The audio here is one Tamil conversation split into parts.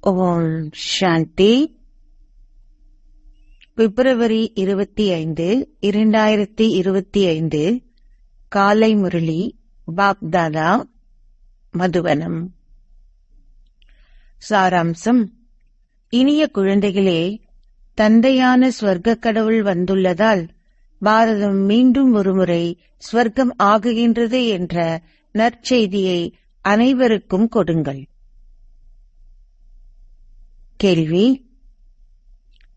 ஓம் சாந்தி. பிப்ரவரி 25, 2025 காலை முரளி பாப்தாதா மதுவனம். சாராம்சம். இனிய குழந்தைகளே, தந்தையான ஸ்வர்க்க கடவுள் வந்துள்ளதால் பாரதம் மீண்டும் ஒருமுறை ஸ்வர்க்கம் ஆகுகின்றது என்ற நற்செய்தியை அனைவருக்கும் கொடுங்கள். கேள்வி: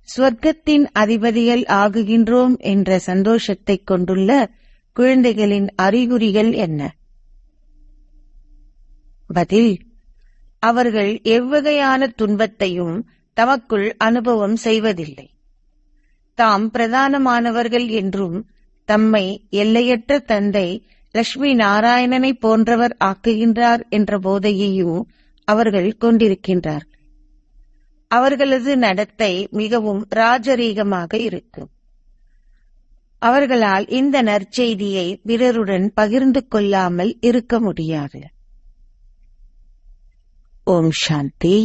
ஸ்வர்க்கத்தின் அதிபதிகள் ஆகுகின்றோம் என்ற சந்தோஷத்தைக் கொண்டுள்ள குழந்தைகளின் அறிகுறிகள் என்ன? பதில்: அவர்கள் எவ்வகையான துன்பத்தையும் தமக்குள் அனுபவம் செய்வதில்லை. தாம் பிரதானமானவர்கள் என்றும் தம்மை எல்லையற்ற தந்தை லட்சுமி நாராயணனை போன்றவர் ஆக்குகின்றார் என்ற போதையையும் அவர்கள் கொண்டிருக்கின்றார்கள். அவர்களது நடத்தை மிகவும் ராஜரீகமாக இருக்கும். அவர்களால் இந்த நற்செய்தியை பிறருடன் பகிர்ந்து கொள்ளாமல் இருக்க முடியாது. ஓம் சாந்தி.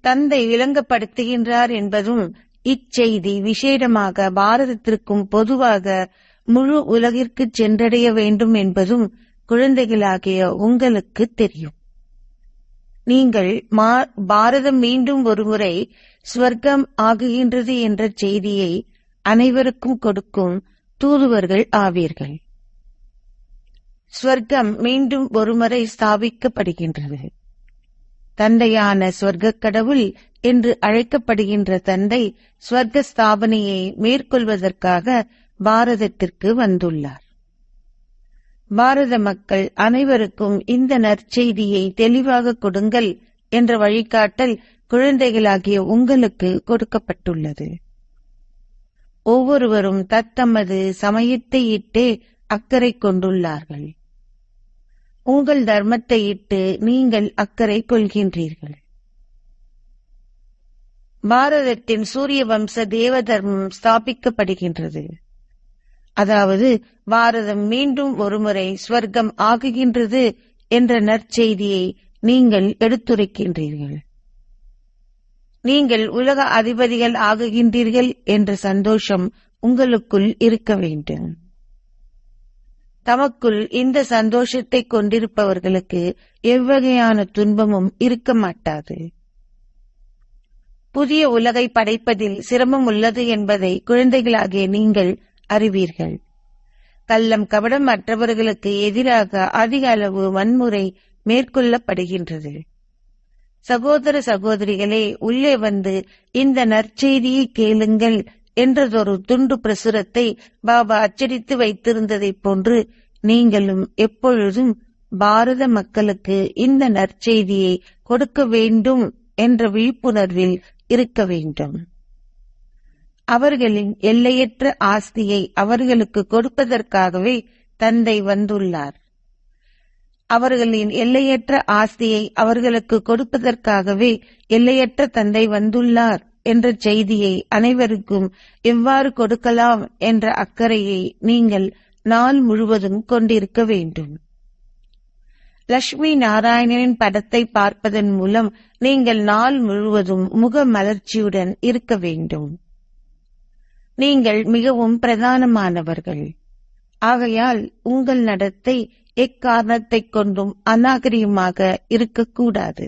தந்தை விளங்கப்படுத்துகின்றார் என்பதும் இச்செய்தி விசேடமாக பாரதத்திற்கும் பொதுவாக முழு உலகிற்கு சென்றடைய வேண்டும் என்பதும் குழந்தைகளாகிய உங்களுக்கு தெரியும். நீங்கள் பாரதம் மீண்டும் ஒருமுறை ஸ்வர்க்கம் ஆகுகின்றது என்ற செய்தியை அனைவருக்கும் கொடுக்கும் தூதுவர்கள் ஆவீர்கள். ஸ்வர்க்கம் மீண்டும் ஒருமுறை ஸ்தாபிக்கப்படுகின்றது. தந்தையான ஸ்வர்க்க கடவுள் என்று அழைக்கப்படுகின்ற தந்தை ஸ்வர்க்க ஸ்தாபனையை மேற்கொள்வதற்காக பாரதத்திற்கு வந்துள்ளார். பாரத மக்கள் அனைவருக்கும் இந்த நற்செய்தியை தெளிவாக கொடுங்கள் என்ற வழிகாட்டல் குழந்தைகளாகிய உங்களுக்கு கொடுக்கப்பட்டுள்ளது. ஒவ்வொருவரும் தத்தமது சமயத்தை இட்டே அக்கறை கொண்டுள்ளார்கள். உங்கள் தர்மத்தை இட்டு நீங்கள் அக்கறை கொள்கின்றீர்கள். பாரதத்தின் சூரிய வம்ச தேவ தர்மம் ஸ்தாபிக்கப்படுகின்றது. அதாவது பாரதம் மீண்டும் ஒருமுறை ஸ்வர்க்கம் ஆகுகின்றது என்ற நற்செய்தியை நீங்கள் எடுத்துரைக்கின்றீர்கள். நீங்கள் உலக அதிபதிகள் ஆகுகின்றீர்கள் என்ற சந்தோஷம் உங்களுக்குள் இருக்க வேண்டும். தமக்குள் இந்த சந்தோஷத்தை கொண்டிருப்பவர்களுக்கு எவ்வகையான துன்பமும் இருக்க மாட்டாது. புதிய உலகை படைப்பதில் சிரமம் உள்ளது என்பதை குழந்தைகளாகிய நீங்கள் அறிவீர்கள். கள்ளம் கபடம் மற்றவர்களுக்கு எதிராக அதிக அளவு வன்முறை மேற்கொள்ளப்படுகின்றது. சகோதர சகோதரிகளே, உள்ளே வந்து இந்த நற்செய்தியை கேளுங்கள் என்றதொரு துண்டு பிரசுரத்தை பாபா அச்சடித்து வைத்திருந்ததைப் போன்று நீங்களும் எப்பொழுதும் பாரத மக்களுக்கு இந்த நற்செய்தியை கொடுக்க வேண்டும் என்ற விழிப்புணர்வில் இருக்க வேண்டும். அவர்களின் எல்லையற்ற ஆஸ்தியை அவர்களுக்கு கொடுப்பதற்காகவே தந்தை வந்துள்ளார். அவர்களின் எல்லையற்ற ஆஸ்தியை அவர்களுக்கு கொடுப்பதற்காகவே எல்லையற்ற தந்தை வந்துள்ளார் என்ற செய்தியை அனைவருக்கும் எவ்வாறு கொடுக்கலாம் என்ற அக்கறையை நீங்கள் நாள் முழுவதும் கொண்டிருக்க வேண்டும். லட்சுமி நாராயணனின் படத்தை பார்ப்பதன் மூலம் நீங்கள் நாள் முழுவதும் முக மலர்ச்சியுடன் இருக்க வேண்டும். நீங்கள் மிகவும் பிரதானமானவர்கள். ஆகையால் உங்கள் நடத்தை எக்காரணத்தைக் கொண்டும் அநாகரிகமாக இருக்கக்கூடாது.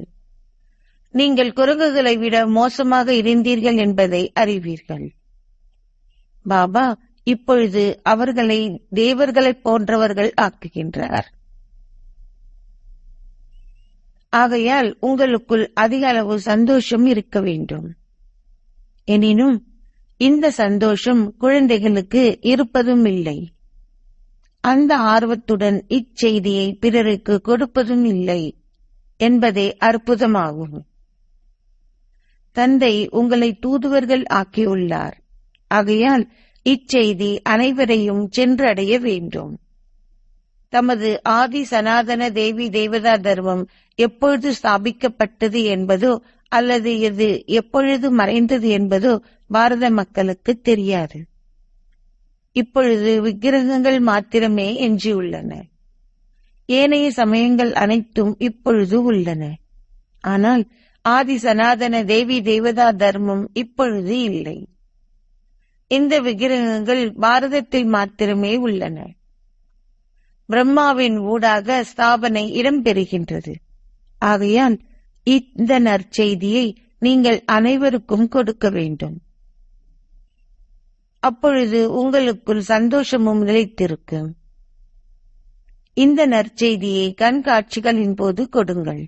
நீங்கள் குரங்குகளை விட மோசமாக இருந்தீர்கள் என்பதை அறிவீர்கள். பாபா இப்பொழுது அவர்களை தேவர்களைப் போன்றவர்கள் ஆக்குகின்றார். ஆகையால் உங்களுக்குள் அதிக அளவு சந்தோஷம் இருக்க வேண்டும். எனினும் இந்த சந்தோஷம் குழந்தைகளுக்கு இருப்பதும் இல்லை. அந்த ஆர்வத்துடன் இச்செய்தியை பிறருக்கு கொடுப்பதும் இல்லை என்பதே அற்புதமாகும். தந்தை உங்களை தூதுவர்கள் ஆக்கியுள்ளார். ஆகையால் இச்செய்தி அனைவரையும் சென்றடைய வேண்டும். தமது ஆதி சனாதன தேவி தேவதா தர்மம் எப்பொழுது ஸ்தாபிக்கப்பட்டது என்பதோ அல்லது இது எப்பொழுது மறைந்தது என்பதோ பாரத மக்களுக்கு தெரியாது. இப்பொழுது விக்கிரகங்கள் மாத்திரமே எஞ்சியுள்ளன. ஏனைய சமயங்கள் அனைத்தும் இப்பொழுது உள்ளன. ஆனால் ஆதி சனாதன தேவி தேவதா தர்மம் இப்பொழுது இல்லை. இந்த விக்கிரகங்கள் பாரதத்தில் மாத்திரமே உள்ளன. பிரம்மாவின் ஊடாக ஸ்தாபனை இடம்பெறுகின்றது. ஆகையால் இந்த நற்செய்தியை நீங்கள் அனைவருக்கும் கொடுக்க வேண்டும். அப்பொழுது உங்களுக்குள் சந்தோஷமும் நிலைத்திருக்கும். இந்த நற்செய்தியை கண்காட்சிகளின் போது கொடுங்கள்.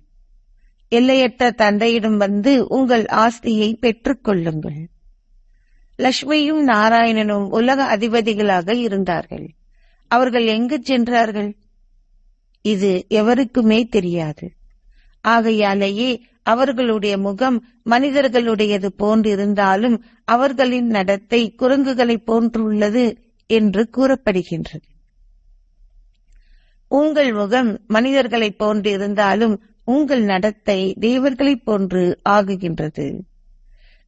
எல்லையற்ற தந்தையிடம் வந்து உங்கள் ஆஸ்தியை பெற்றுக் கொள்ளுங்கள். லட்சுமியும் நாராயணனும் உலக அதிபதிகளாக இருந்தார்கள். அவர்கள் எங்கு சென்றார்கள்? இது எவருக்குமே தெரியாது. ஆகையாலேயே அவர்களுடைய முகம் மனிதர்களுடையது போன்றிருந்தாலும் அவர்களின் நடத்தை குரங்குகளை போன்றுள்ளது என்று கூறப்படுகின்றது. உங்கள் முகம் மனிதர்களைப் போன்று இருந்தாலும் உங்கள் நடத்தை தேவர்களைப் போன்று ஆகுகின்றது.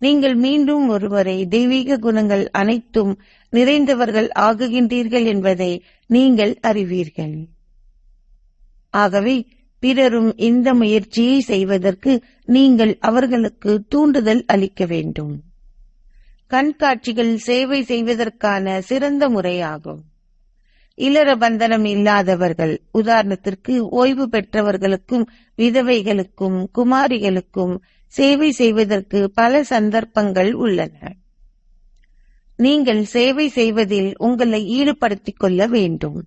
நீங்கள் மீண்டும் ஒருவரை தெய்வீக குணங்கள் அனைத்தும் நிறைந்தவர்கள் ஆகுகின்றீர்கள் என்பதை நீங்கள் அறிவீர்கள். ஆகவே பிறரும் இந்த முயற்சியை செய்வதற்கு நீங்கள் அவர்களுக்கு தூண்டுதல் அளிக்க வேண்டும். கண்காட்சிகள் சேவை செய்வதற்கான சிறந்த முறையாகும். இளர பந்தனம் இல்லாதவர்கள், உதாரணத்திற்கு ஓய்வு பெற்றவர்களுக்கும் விதவைகளுக்கும் குமாரிகளுக்கும் சேவை செய்வதற்கு பல சந்தர்ப்பங்கள் உள்ளன. நீங்கள் சேவை செய்வதில் உங்களை ஈடுபடுத்திக் கொள்ள வேண்டும்.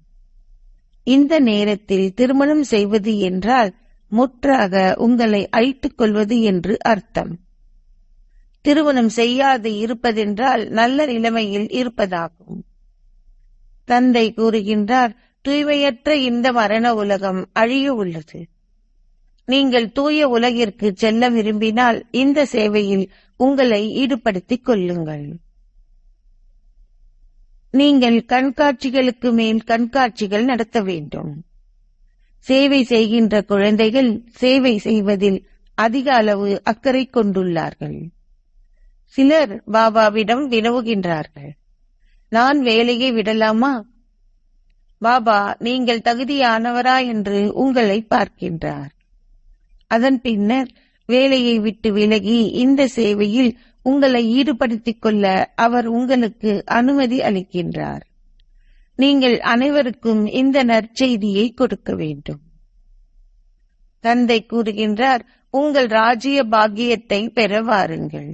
இந்த நேரத்தில் திருமணம் செய்வது என்றால் முற்றாக உங்களை அழித்துக் கொள்வது என்று அர்த்தம். திருமணம் செய்யாது இருப்பதென்றால் நல்ல நிலைமையில் இருப்பதாகும். தந்தை கூறுகின்றார், தூய்மையற்ற இந்த மரண உலகம் அழிய உள்ளது. நீங்கள் தூய உலகிற்கு செல்ல விரும்பினால் இந்த சேவையில் உங்களை ஈடுபடுத்திக் கொள்ளுங்கள். நீங்கள் கண்காட்சிகளுக்கு மேல் கண்காட்சிகள் நடத்த வேண்டும். சேவை செய்கின்ற குழந்தைகள் சேவை செய்வதில் அதிக அளவு அக்கறை கொண்டுள்ளார்கள். சிலர் பாபாவிடம் வினவுகின்றார்கள், நான் வேலையை விடலாமா? பாபா நீங்கள் தகுதியானவரா என்று உங்களை பார்க்கின்றார். அதன் பின்னர் வேலையை விட்டு விலகி இந்த சேவையில் உங்களை ஈடுபடுத்திக் கொள்ள அவர் உங்களுக்கு அனுமதி அளிக்கின்றார். நீங்கள் அனைவருக்கும் இந்த நற்செய்தியை கொடுக்க வேண்டும். தந்தை கூறுகின்றார், உங்கள் ராஜ்ய பாக்கியத்தை பெற வாருங்கள்.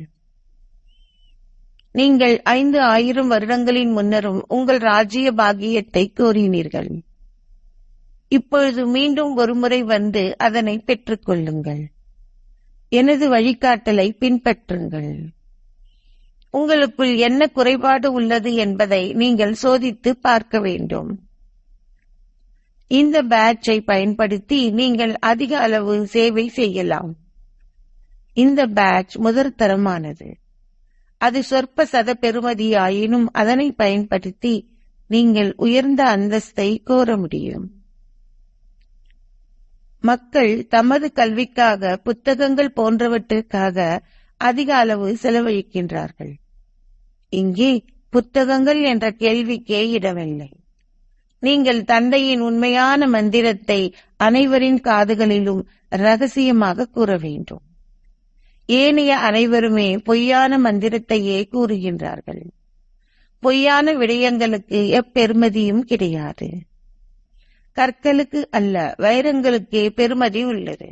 நீங்கள் 5000 வருடங்களின் முன்னரும் உங்கள் ராஜ்ய பாக்கியத்தை கோரினீர்கள். இப்பொழுது மீண்டும் ஒருமுறை வந்து அதனை பெற்றுக் கொள்ளுங்கள். எனது வழிகாட்டலை பின்பற்றுங்கள். உங்களுக்குள் என்ன குறைபாடு உள்ளது என்பதை நீங்கள் சோதித்து பார்க்க வேண்டும். இந்த பேட்சை பயன்படுத்தி நீங்கள் அதிக அளவு சேவை செய்யலாம். இந்த பேட்ச் முதற்தரமானது. அது சொற்ப சத பெறுமதியாயினும் அதனை பயன்படுத்தி நீங்கள் உயர்ந்த அந்தஸ்தை கோர முடியும். மக்கள் தமது கல்விக்காக புத்தகங்கள் போன்றவற்றிற்காக அதிக அளவு செலவழிக்கின்றார்கள். இங்கே புத்தகங்கள் என்ற கேள்விக்கே இடமில்லை. நீங்கள் தந்தையின் உண்மையான மந்திரத்தை அனைவரின் காதுகளிலும் ரகசியமாக கூற வேண்டும். ஏனைய அனைவருமே பொய்யான மந்திரத்தையே கூறுகின்றார்கள். பொய்யான விடயங்களுக்கு எப்பெருமதியும் கிடையாது. கற்களுக்கு அல்ல, வைரங்களுக்கே பெருமதி உள்ளது.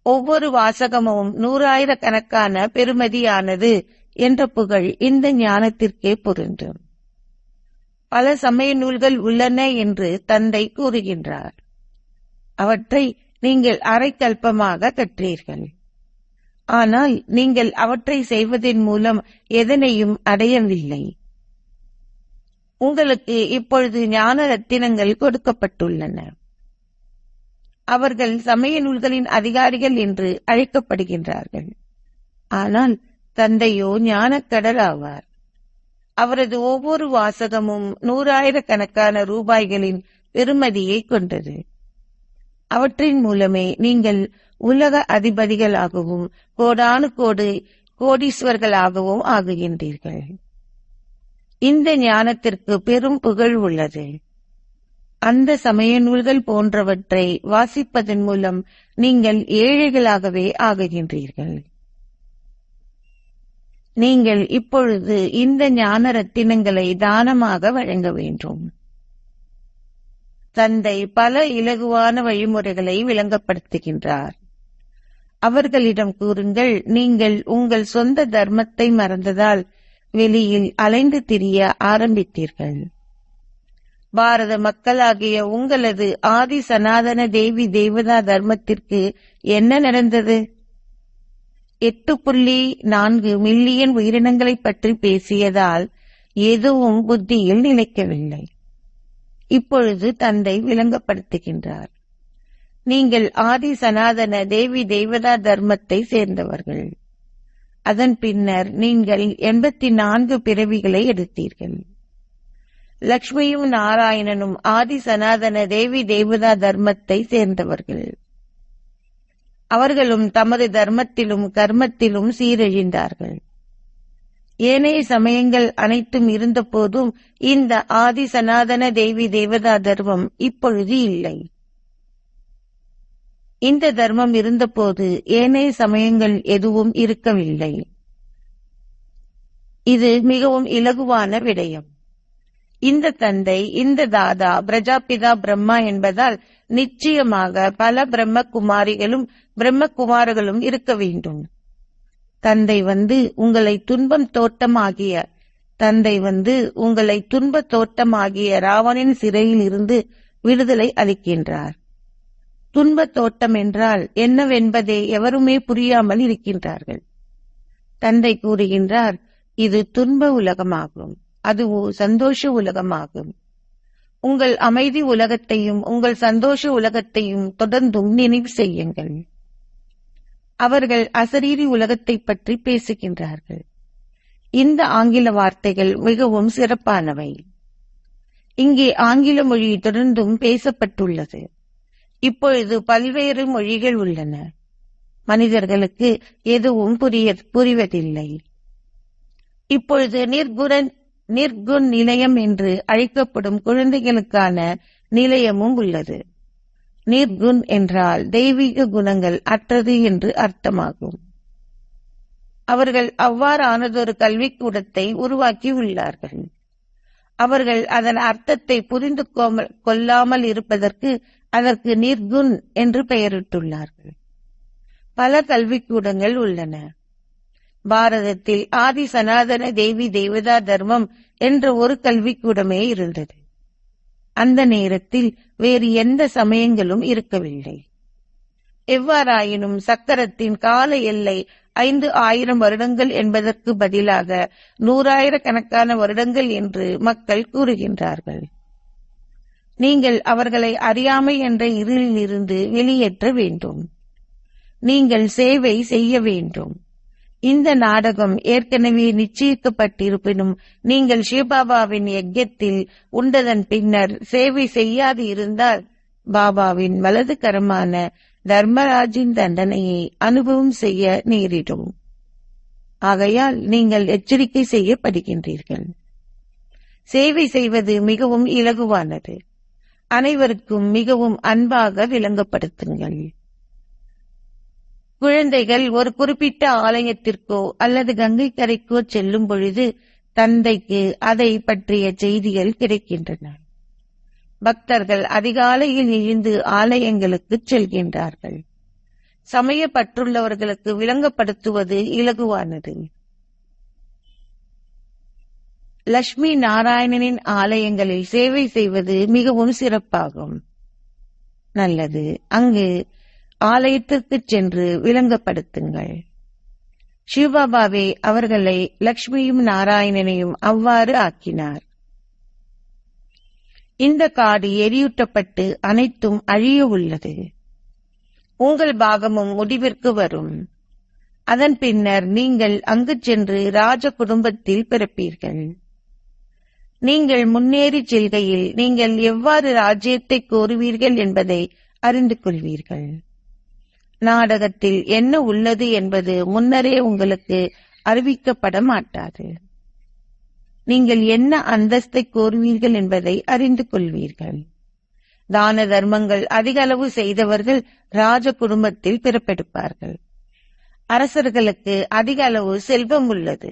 ஒவ்வொரு வாசகமும் 100,000 பெருமதியானது என்ற புகழ் இந்த ஞானத்திற்கே பொருந்தும். பல சமய நூல்கள் உள்ளன என்று தந்தை கூறுகின்றார். அவற்றை நீங்கள் அரைக்கல்பமாக கற்றீர்கள். ஆனால் நீங்கள் அவற்றை செய்வதன் மூலம் எதனையும் அடையவில்லை. உங்களுக்கு இப்பொழுது ஞான ரத்தினங்கள் கொடுக்கப்பட்டுள்ளன. அவர்கள் சமய நூல்களின் அதிகாரிகள் என்று அழைக்கப்படுகின்றார்கள். ஆனால் தந்தையோ ஞானக்கடல் ஆவார். அவரது ஒவ்வொரு வாசகமும் 100,000 ரூபாய்களின் பெறுமதியை கொண்டது. அவற்றின் மூலமே நீங்கள் உலக அதிபதிகளாகவும் கோடானு கோடி கோடீஸ்வர்களாகவும் ஆகுகின்றீர்கள். இந்த ஞானத்திற்கு பெரும் புகழ் உள்ளது. அந்த சமய நூல்கள் போன்றவற்றை வாசிப்பதன் மூலம் நீங்கள் ஏழைகளாகவே ஆகுகின்றீர்கள். நீங்கள் இப்பொழுது இந்த ஞான ரத்தினங்களை தானமாக வழங்க வேண்டும். தந்தை பல இலகுவான வழிமுறைகளை விளங்கப்படுத்துகின்றார். அவர்களிடம் கூறுங்கள், நீங்கள் உங்கள் சொந்த தர்மத்தை மறந்ததால் வெளியில் அலைந்து திரிய ஆரம்பித்தீர்கள். பாரத மக்களாகிய உங்களது ஆதி சனாதன தேவி தேவதா தர்மத்திற்கு என்ன நடந்தது? 8.4 மில்லியன் உயிரினங்களை பற்றி பேசியதால் எதுவும் புத்தியில் நிலைக்கவில்லை. இப்பொழுது தந்தை விளங்கப்படுத்துகின்றார். நீங்கள் ஆதி சனாதன தேவி தேவதா தர்மத்தை சேர்ந்தவர்கள். அதன் பின்னர் நீங்கள் 84 பிறவிகளை எடுத்தீர்கள். லக்ஷ்மியும் நாராயணனும் ஆதி சனாதன தேவி தேவதா தர்மத்தை சேர்ந்தவர்கள். அவர்களும் தமது தர்மத்திலும் கர்மத்திலும் சீரழிந்தார்கள். ஏனைய சமயங்கள் அனைத்தும் இருந்த போதும் இந்த ஆதி சனாதன தேவி தேவதா தர்மம் இப்பொழுது இல்லை. இந்த தர்மம் இருந்தபோது ஏனைய சமயங்கள் எதுவும் இருக்கவில்லை. இது மிகவும் இலகுவான விடயம். இந்த தந்தை, இந்த தாதா பிரஜாபிதா பிரம்மா என்பதால் நிச்சயமாக பல பிரம்மகுமாரிகளும் பிரம்மகுமார்களும் இருக்க வேண்டும். தந்தை உங்களை துன்ப தோட்டமாகிய ராவணின் சிறையில் இருந்து விடுதலை அளிக்கின்றார். துன்ப தோட்டம் என்றால் என்னவென்பதை எவருமே புரியாமல் இருக்கின்றார்கள். தந்தை கூறுகின்றார், இது துன்ப உலகமாகும், அதுவோ சந்தோஷ உலகமாகும். உங்கள் அமைதி உலகத்தையும் உங்கள் சந்தோஷ உலகத்தையும் தொடர்ந்தும் நினைவு செய்யுங்கள். அவர்கள் அசரீரி உலகத்தை பற்றி பேசுகின்றார்கள். இந்த ஆங்கில வார்த்தைகள் மிகவும் சிறப்பானவை. இங்கே ஆங்கில மொழி தொடர்ந்தும் பேசப்பட்டுள்ளது. இப்பொழுது பல்வேறு மொழிகள் உள்ளன. மனிதர்களுக்கு எதுவும் புரிவதில்லை. இப்பொழுது நிர்குண் நிலையம் என்று அழைக்கப்படும் குழந்தைகளுக்கான நிலையமும் உள்ளது. நிர்குண் என்றால் தெய்வீக குணங்கள் அற்றது என்று அர்த்தமாகும். அவர்கள் அவ்வாறானதொரு கல்விக்கூடத்தை உருவாக்கி உள்ளார்கள். அவர்கள் அதன் அர்த்தத்தை புரிந்து கொள்ளாமல் இருப்பதற்கு அதற்கு நிர்குண் என்று பெயரிட்டுள்ளார்கள். பல கல்விக்கூடங்கள் உள்ளன. பாரதத்தில் ஆதி சனாதன தேவி தேவதா தர்மம் என்ற ஒரு கல்விக்கூடமே இருந்தது. அந்த நேரத்தில் வேறு எந்த சமயங்களும் இருக்கவில்லை. எவ்வாறாயினும் சக்கரத்தின் கால எல்லை 5000 வருடங்கள் என்பதற்கு பதிலாக 100,000 கணக்கான வருடங்கள் என்று மக்கள் கூறுகின்றார்கள். நீங்கள் அவர்களை அறியாமை என்ற இருளில் இருந்து வெளியேற்ற வேண்டும். நீங்கள் சேவை செய்ய வேண்டும். இந்த நாடகம் ஏற்கனவே நிச்சயிக்கப்பட்டிருப்பினும் நீங்கள் சிவபாபாவின் யஜ்ஞத்தில் உண்டதன் பின்னர் சேவை செய்யாது இருந்தால் பாபாவின் வலது கரமான தர்மராஜின் தண்டனையை அனுபவம் செய்ய நேரிடும். ஆகையால் நீங்கள் எச்சரிக்கை செய்யப்படுகின்றீர்கள். சேவை செய்வது மிகவும் இலகுவானது. அனைவருக்கும் மிகவும் அன்பாக விளங்கப்படுத்துங்கள். குழந்தைகள் ஒரு குறிப்பிட்ட ஆலயத்திற்கோ அல்லது கங்கை கரைக்கோ செல்லும் பொழுது தந்தைக்கு அதை பற்றிய செய்திகள் கிடைக்கின்றன. பக்தர்கள் அதிகாலையில் எழுந்து ஆலயங்களுக்கு செல்கின்றார்கள். சமயப்பற்றுள்ளவர்களுக்கு விளங்கப்படுத்துவது இலகுவானது. லட்சுமி நாராயணனின் ஆலயங்களில் சேவை செய்வது மிகவும் சிறப்பாகும். நல்லது, அங்கு ஆலயத்திற்கு சென்று விளங்கப்படுத்துங்கள். சிவபாபாவே அவர்களை லக்ஷ்மியும் நாராயணனையும் அவ்வாறு ஆக்கினார். இந்த காடு எரியூட்டப்பட்டு அனைத்தும் அழிய உள்ளது. உங்கள் பாகமும் முடிவிற்கு வரும். அதன் பின்னர் நீங்கள் அங்கு சென்று ராஜ குடும்பத்தில் பிறப்பீர்கள். நீங்கள் முன்னேறி செல்கையில் நீங்கள் எவ்வாறு ராஜ்யத்தை கோருவீர்கள் என்பதை அறிந்து கொள்வீர்கள். நாடகத்தில் என்ன உள்ளது என்பது முன்னரே உங்களுக்கு அறிவிக்கப்பட மாட்டாது. நீங்கள் என்ன அந்தஸ்தை கோருவீர்கள் என்பதை அறிந்து கொள்வீர்கள். தான தர்மங்கள் அதிக அளவு செய்தவர்கள் ராஜ குடும்பத்தில் பிறப்பெடுப்பார்கள். அரசர்களுக்கு அதிக அளவு செல்வம் உள்ளது.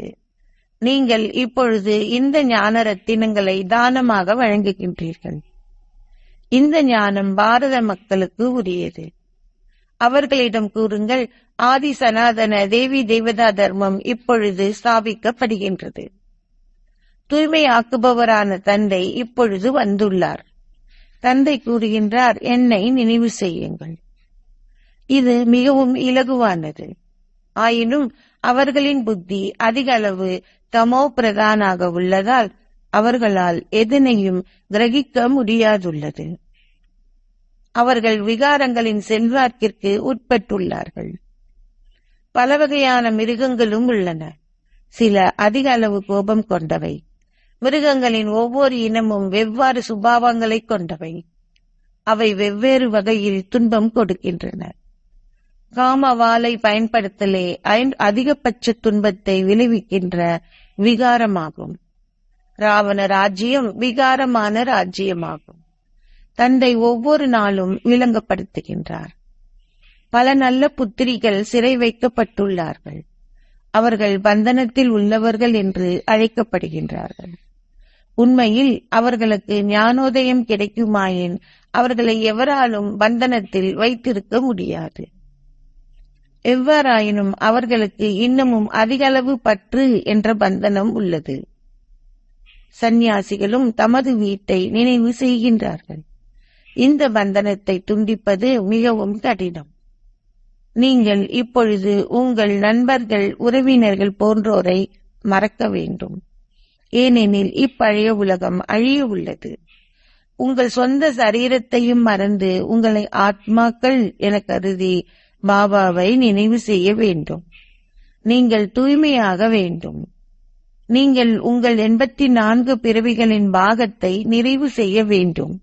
நீங்கள் இப்பொழுது இந்த ஞான ரத்தினங்களை தானமாக வழங்குகின்றீர்கள். இந்த ஞானம் பாரத மக்களுக்கு உரியது. அவர்களிடம் கூறுங்கள், ஆதி சனாதன தேவி தேவதா தர்மம் இப்பொழுது ஸ்தாபிக்கப்படுகின்றது. தூய்மையாக்குபவரான தந்தை இப்பொழுது வந்துள்ளார். தந்தை கூறுகின்றார், என்னை நினைவு செய்யுங்கள். இது மிகவும் இலகுவானது. ஆயினும் அவர்களின் புத்தி அதிக அளவு தமோ பிரதானாக உள்ளதால் அவர்களால் எதனையும் கிரகிக்க முடியாதுள்ளது. அவர்கள் விகாரங்களின் செல்வாக்கிற்கு உட்பட்டுள்ளார்கள். பல வகையான மிருகங்களும் உள்ளன. சில அதிக அளவு கோபம் கொண்டவை. மிருகங்களின் ஒவ்வொரு இனமும் வெவ்வேறு சுபாவங்களை கொண்டவை. அவை வெவ்வேறு வகையில் துன்பம் கொடுக்கின்றன. காமவாலை பயன்படுத்தலே அதிகபட்ச துன்பத்தை விளைவிக்கின்ற விகாரமாகும். ராவண ராஜ்யம் விகாரமான ராஜ்யமாகும். தந்தை ஒவ்வொரு நாளும் விளங்கப்படுத்துகின்றார். பல நல்ல புத்திரிகள் சிறை வைக்கப்பட்டுள்ளார்கள். அவர்கள் பந்தனத்தில் உள்ளவர்கள் என்று அழைக்கப்படுகின்றார்கள். உண்மையில் அவர்களுக்கு ஞானோதயம் கிடைக்குமாயின் அவர்களை எவராலும் பந்தனத்தில் வைத்திருக்க முடியாது. எவ்வாறாயினும் அவர்களுக்கு இன்னமும் அதிக அளவு பற்று என்ற பந்தனம் உள்ளது. சந்நியாசிகளும் தமது வீட்டை நினைவு செய்கின்றார்கள். இந்த பந்தனத்தை துண்டிப்பது மிகவும் கடினம். நீங்கள் இப்பொழுது உங்கள் நண்பர்கள், உறவினர்கள் போன்றோரை மறக்க வேண்டும். ஏனெனில் இப்பழைய உலகம் அழிய உள்ளது. உங்கள் சொந்த சரீரத்தையும் மறந்து உங்களை ஆத்மாக்கள் என கருதி பாபாவை நினைவு செய்ய வேண்டும். நீங்கள் தூய்மையாக வேண்டும். நீங்கள் உங்கள் 84 பிறவிகளின் பாகத்தை நிறைவு செய்ய வேண்டும்.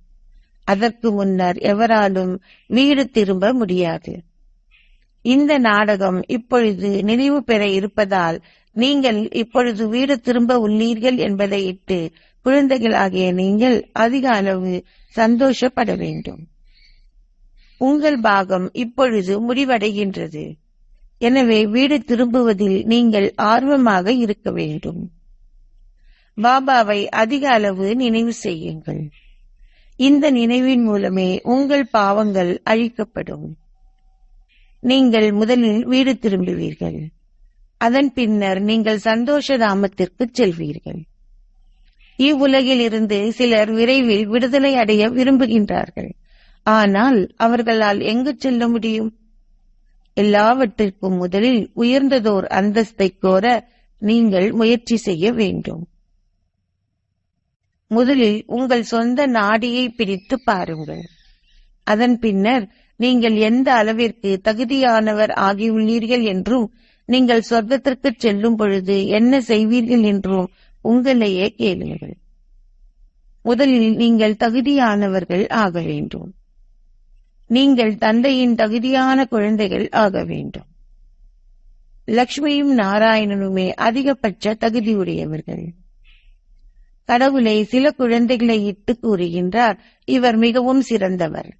அதற்கு முன்னர் எவராலும் வீடு திரும்ப முடியாது. இந்த நாடகம் இப்பொழுது நிறைவு பெற இருப்பதால் நீங்கள் இப்பொழுது வீடு திரும்ப உள்ளீர்கள் என்பதை இட்டு குழந்தைகளாகிய நீங்கள் அதிக அளவு சந்தோஷப்பட வேண்டும். உங்கள் பாகம் இப்பொழுது முடிவடைகின்றது. எனவே வீடு திரும்புவதில் நீங்கள் ஆர்வமாக இருக்க வேண்டும். பாபாவை அதிக அளவு நினைவு செய்யுங்கள். இந்த நினைவின் மூலமே உங்கள் பாவங்கள் அழிக்கப்படும். நீங்கள் முதலில் வீடு திரும்புவீர்கள். அதன் பின்னர் நீங்கள் சந்தோஷ தாமத்திற்கு செல்வீர்கள். இவ்வுலகில் இருந்து சிலர் விரைவில் விடுதலை அடைய விரும்புகின்றார்கள். ஆனால் அவர்களால் எங்கு செல்ல முடியும்? எல்லாவற்றிற்கும் முதலில் உயர்ந்ததோர் அந்தஸ்தை கோர நீங்கள் முயற்சி செய்ய வேண்டும். முதலில் உங்கள் சொந்த நாடியை பிடித்து பாருங்கள். அதன் பின்னர் நீங்கள் எந்த அளவிற்கு தகுதியானவர் ஆகியுள்ளீர்கள் என்றும் நீங்கள் சொர்க்கத்திற்கு செல்லும் பொழுது என்ன செய்வீர்கள் என்றும் உங்களையே கேளுங்கள். முதலில் நீங்கள் தகுதியானவர்கள் ஆக வேண்டும். நீங்கள் தந்தையின் தகுதியான குழந்தைகள் ஆக வேண்டும். லக்ஷ்மியும் நாராயணனுமே அதிகபட்ச தகுதியுடையவர்கள். கடவுளை சில குழந்தைகளை இட்டு கூறுகின்றார், இவர் மிகவும் சிறந்தவர்,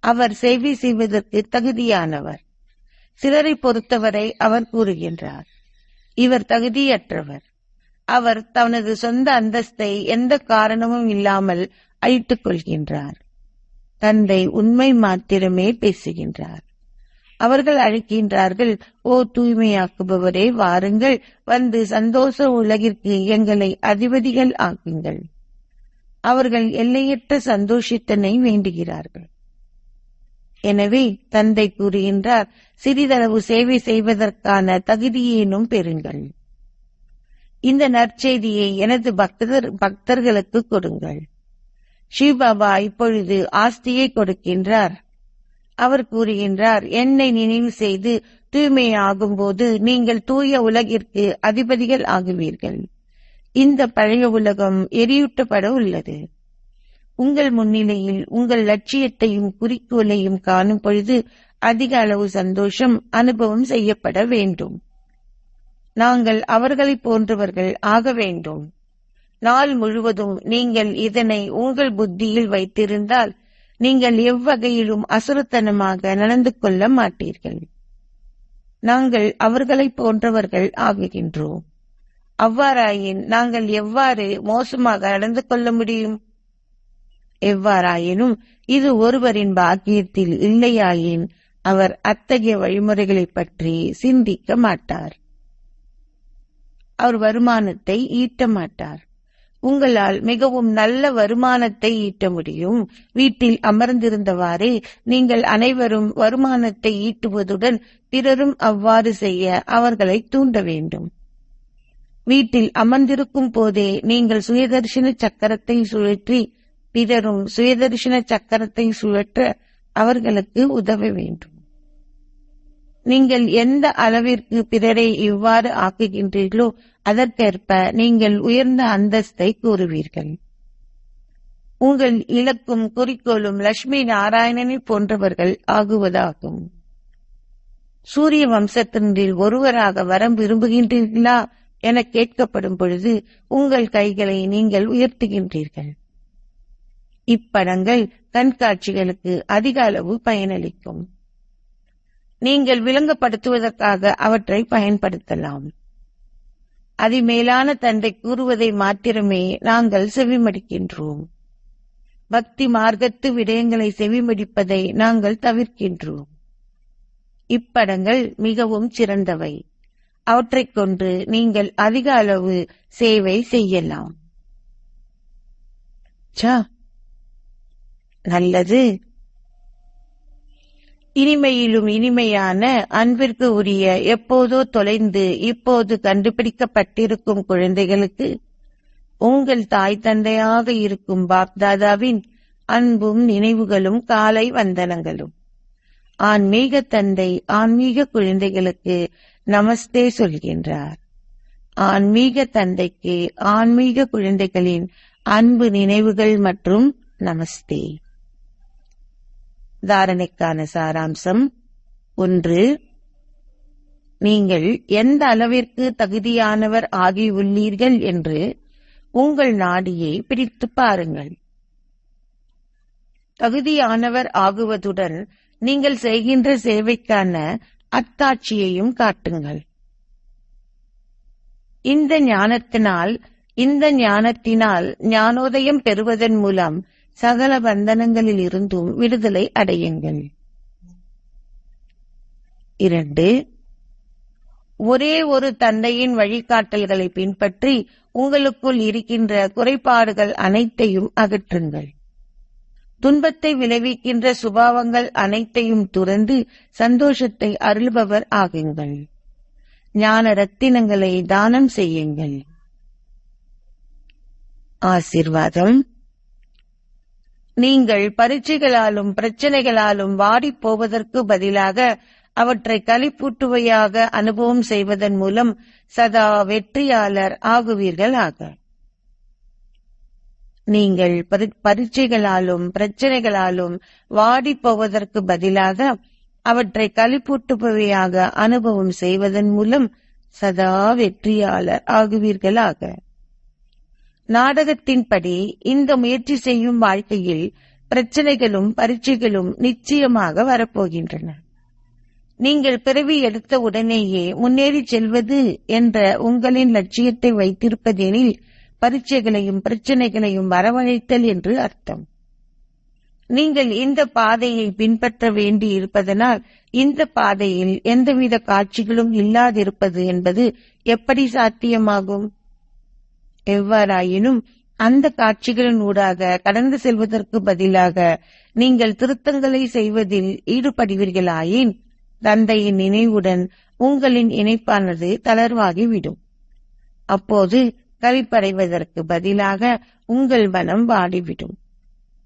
அவர் சேவை செய்வதற்கு தகுதியானவர். சிலரை பொறுத்தவரை அவர் கூறுகின்றார், இவர் தகுதியற்றவர். அவர் தனது சொந்த அந்தஸ்தை எந்த காரணமும் இல்லாமல் அழித்துக் கொள்கின்றார். தந்தை உண்மை மாத்திரமே பேசுகின்றார். அவர்கள் அழைக்கின்றார்கள், ஓ தூய்மையாக்குபவரே, வாருங்கள், வந்து சந்தோஷ உலகிற்கு எங்களை அதிபதிகள் ஆக்குங்கள். அவர்கள் எல்லையற்ற சந்தோஷத்தினை வேண்டுகிறார்கள். எனவே தந்தை கூறுகின்றார், சிறிதளவு சேவை செய்வதற்கான தகுதியேனும் பெறுங்கள். இந்த நற்செய்தியை எனது பக்தர்களுக்கு கொடுங்கள். ஸ்ரீபாபா இப்பொழுது ஆஸ்தியை கொடுக்கின்றார். அவர் கூறுகின்றார், என்னை நினைவு செய்து தூய்மையாகும் போது நீங்கள் தூய உலகிற்கு அதிபதிகள் ஆகுவீர்கள். இந்த பழைய உலகம் எரியூட்டப்பட உள்ளது. உங்கள் முன்னிலையில் உங்கள் லட்சியத்தையும் குறிக்கோளையும் காணும் பொழுது அதிக அளவு சந்தோஷம் அனுபவம் செய்யப்பட வேண்டும். நாங்கள் அவர்களை போன்றவர்கள் ஆக வேண்டும். நாள் முழுவதும் நீங்கள் இதனை உங்கள் புத்தியில் வைத்திருந்தால் நீங்கள் எவ்வகையிலும் அசுரத்தனமாக நடந்து கொள்ள மாட்டீர்கள். நாங்கள் அவர்களைப் போன்றவர்கள் ஆகுகின்றோம். அவ்வாறாயின் நாங்கள் எவ்வாறு மோசமாக நடந்து கொள்ள முடியும்? எவ்வாறாயினும் இது ஒருவரின் பாக்கியத்தில் இல்லையாயின் அவர் அத்தகைய வழிமுறைகளை பற்றி சிந்திக்க மாட்டார். அவர் வருமானத்தை ஈட்ட மாட்டார். உங்களால் மிகவும் நல்ல வருமானத்தை ஈட்ட முடியும். வீட்டில் அமர்ந்திருந்தவாறே நீங்கள் அனைவரும் வருமானத்தை ஈட்டுவதுடன் பிறரும் அவ்வாறு செய்ய அவர்களை தூண்ட வேண்டும். வீட்டில் அமர்ந்திருக்கும் போதே நீங்கள் சுயதர்ஷன சக்கரத்தை சுழற்றி பிறரும் சுயதர்ஷன சக்கரத்தை சுழற்ற அவர்களுக்கு உதவ வேண்டும். நீங்கள் எந்த அளவிற்கு பிறரை இவ்வாறு ஆக்குகின்றீர்களோ அதற்கேற்ப நீங்கள் உயர்ந்த அந்தஸ்தை கூறுவீர்கள். உங்கள் இலக்கும் குறிக்கோளும் லட்சுமி நாராயணனை போன்றவர்கள் ஆகுவதாகும். சூரிய வம்சத்தினரில் ஒருவராக வர விரும்புகின்றீர்களா என கேட்கப்படும் பொழுது உங்கள் கைகளை நீங்கள் உயர்த்துகின்றீர்கள். இப்படங்கள் கண்காட்சிகளுக்கு அதிக அளவு பயனளிக்கும். நீங்கள் விளங்கப்படுத்துவதற்காக அவற்றை பயன்படுத்தலாம். அதிமேலான தந்தை கூறுவதை மாத்திரமே நாங்கள் செவிமடிக்கின்றோம். பக்தி மார்க்கத்து விடயங்களை செவிமடிப்பதை நாங்கள் தவிர்க்கின்றோம். இப்படங்கள் மிகவும் சிறந்தவை. அவற்றைக் கொண்டு நீங்கள் அதிக அளவு சேவை செய்யலாம். நல்லது. இனிமையிலும் இனிமையான அன்பிற்கு உரிய எப்போதோ தொலைந்து இப்போது கண்டுபிடிக்கப்பட்டிருக்கும் குழந்தைகளுக்கு உங்கள் தாய் தந்தையாக இருக்கும் பாப்தாதாவின் அன்பும் நினைவுகளும் காலை வந்தனங்களும். ஆன்மீக தந்தை ஆன்மீக குழந்தைகளுக்கு நமஸ்தே சொல்கின்றார். ஆன்மீக தந்தைக்கு ஆன்மீக குழந்தைகளின் அன்பு நினைவுகள் மற்றும் நமஸ்தே. தாரணைக்கான சாராம்சம். 1. நீங்கள் எந்த அளவிற்கு தகுதியானவர் ஆகியுள்ளீர்கள் என்று உங்கள் நாடியை பிடித்து பாருங்கள். தகுதியானவர் ஆகுவதுடன் நீங்கள் செய்கின்ற சேவைக்கான அத்தாட்சியையும் காட்டுங்கள். இந்த ஞானத்தினால் ஞானோதயம் பெறுவதன் மூலம் சகல பந்தனங்களில் இருந்தும் விடுதலை அடையுங்கள். 2. ஒரே ஒரு தந்தையின் வழிகாட்டல்களை பின்பற்றி உங்களுக்குள் இருக்கின்ற குறைபாடுகள் அனைத்தையும் அகற்றுங்கள். துன்பத்தை விளைவிக்கின்ற சுபாவங்கள் அனைத்தையும் துறந்து சந்தோஷத்தை அருள்பவர் ஆகுங்கள். ஞான ரத்தினங்களை தானம் செய்யுங்கள். ஆசீர்வாதம். நீங்கள் பரீட்சைகளாலும் பிரச்சனைகளாலும் வாடிப் போவதற்கு பதிலாக அவற்றை களிப்பூட்டுவையாக அனுபவம் செய்வதன் மூலம் சதா வெற்றியாளர் ஆகுவீர்களாக. நீங்கள் பரீட்சைகளாலும் பிரச்சனைகளாலும் வாடிப் போவதற்கு பதிலாக அவற்றை களிப்பூட்டுபவையாக அனுபவம் செய்வதன் மூலம் சதா வெற்றியாளர் ஆகுவீர்களாக. நாடகத்தின்படி இந்த முயற்சி செய்யும் வாழ்க்கையில் பிரச்சனைகளும் பரீட்சைகளும் நிச்சயமாக வரப்போகின்றன. நீங்கள் பிறவி எடுத்த உடனேயே முன்னேறி செல்வது என்ற உங்களின் லட்சியத்தை வைத்திருப்பதெனில் பரீட்சைகளையும் பிரச்சனைகளையும் வரவழைத்தல் என்று அர்த்தம். நீங்கள் இந்த பாதையை பின்பற்ற வேண்டி இருப்பதனால் இந்த பாதையில் எந்தவித காட்சிகளும் இல்லாதிருப்பது என்பது எப்படி சாத்தியமாகும்? எவ்வாறாயினும் அந்த காட்சிகளின் ஊடாக கடந்து செல்வதற்கு பதிலாக நீங்கள் திருத்தங்களை செய்வதில் ஈடுபடுவீர்களாயின் தந்தையின் நினைவுடன் உங்களின் இணைப்பானது தளர்வாகிவிடும். அப்போது கவிப்படைவதற்கு பதிலாக உங்கள் மனம் வாடிவிடும்.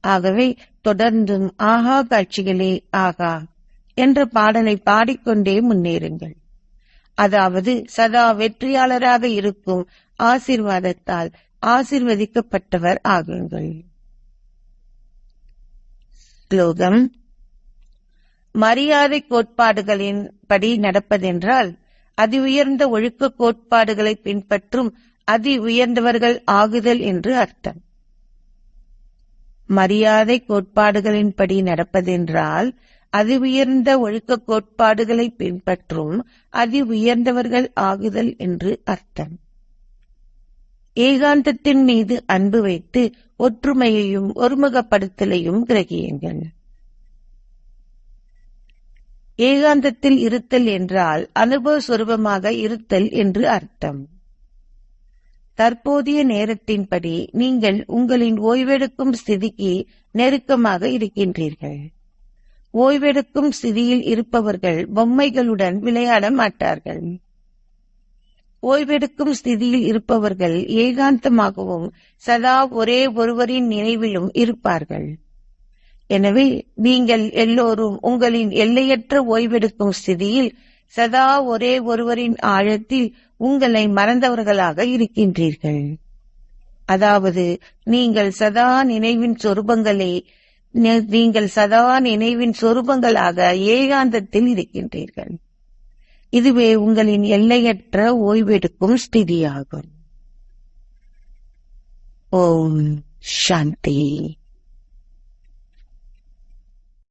ஆகவே தொடர்ந்தும் ஆகா காட்சிகளே ஆகா என்ற பாடலை பாடிக்கொண்டே முன்னேறுங்கள். அதாவது சதா வெற்றியாளராக இருக்கும் ஆசீர்வாதத்தால் ஆசீர்வதிக்கப்பட்டவர் ஆகுங்கள். ஸ்லோகம். மரியாதை கோட்பாடுகளின் படி நடப்பதென்றால் அதி உயர்ந்த ஒழுக்க கோட்பாடுகளை பின்பற்றும் அதி உயர்ந்தவர்கள் ஆகுதல் என்று அர்த்தம். மரியாதை கோட்பாடுகளின்படி நடப்பதென்றால் அதி உயர்ந்த ஒழுக்க கோட்பாடுகளை பின்பற்றும் அதி உயர்ந்தவர்கள் ஆகுதல் என்று அர்த்தம். ஏகாந்தத்தின் மீது அன்பு வைத்து ஒற்றுமையையும் ஒருமுகப்படுத்தலையும் கிரகியுங்கள். ஏகாந்தத்தில் இருத்தல் என்றால் அனுபவ சுரூபமாக இருத்தல் என்று அர்த்தம். தற்போதைய நேரத்தின்படி நீங்கள் உங்களின் ஓய்வெடுக்கும் ஸ்திதிக்கு நெருக்கமாக இருக்கின்றீர்கள். ஓய்வெடுக்கும் ஸ்திதியில் இருப்பவர்கள் பொம்மைகளுடன் விளையாட மாட்டார்கள். ஓய்வெடுக்கும் ஸ்திதியில் இருப்பவர்கள் ஏகாந்தமாகவும் சதா ஒரே ஒருவரின் நினைவிலும் இருப்பார்கள். எனவே நீங்கள் எல்லோரும் உங்களின் எல்லையற்ற ஓய்வெடுக்கும் ஸ்திதியில் சதா ஒரே ஒருவரின் ஆழத்தில் உங்களை மறந்தவர்களாக இருக்கின்றீர்கள். அதாவது நீங்கள் சதா நினைவின் சொரூபங்களாக ஏகாந்தத்தில் இருக்கின்றீர்கள். இதுவே உங்களின் எல்லையற்ற ஓய்வெடுக்கும் ஸ்திதியாகும். ஓம் சாந்தி.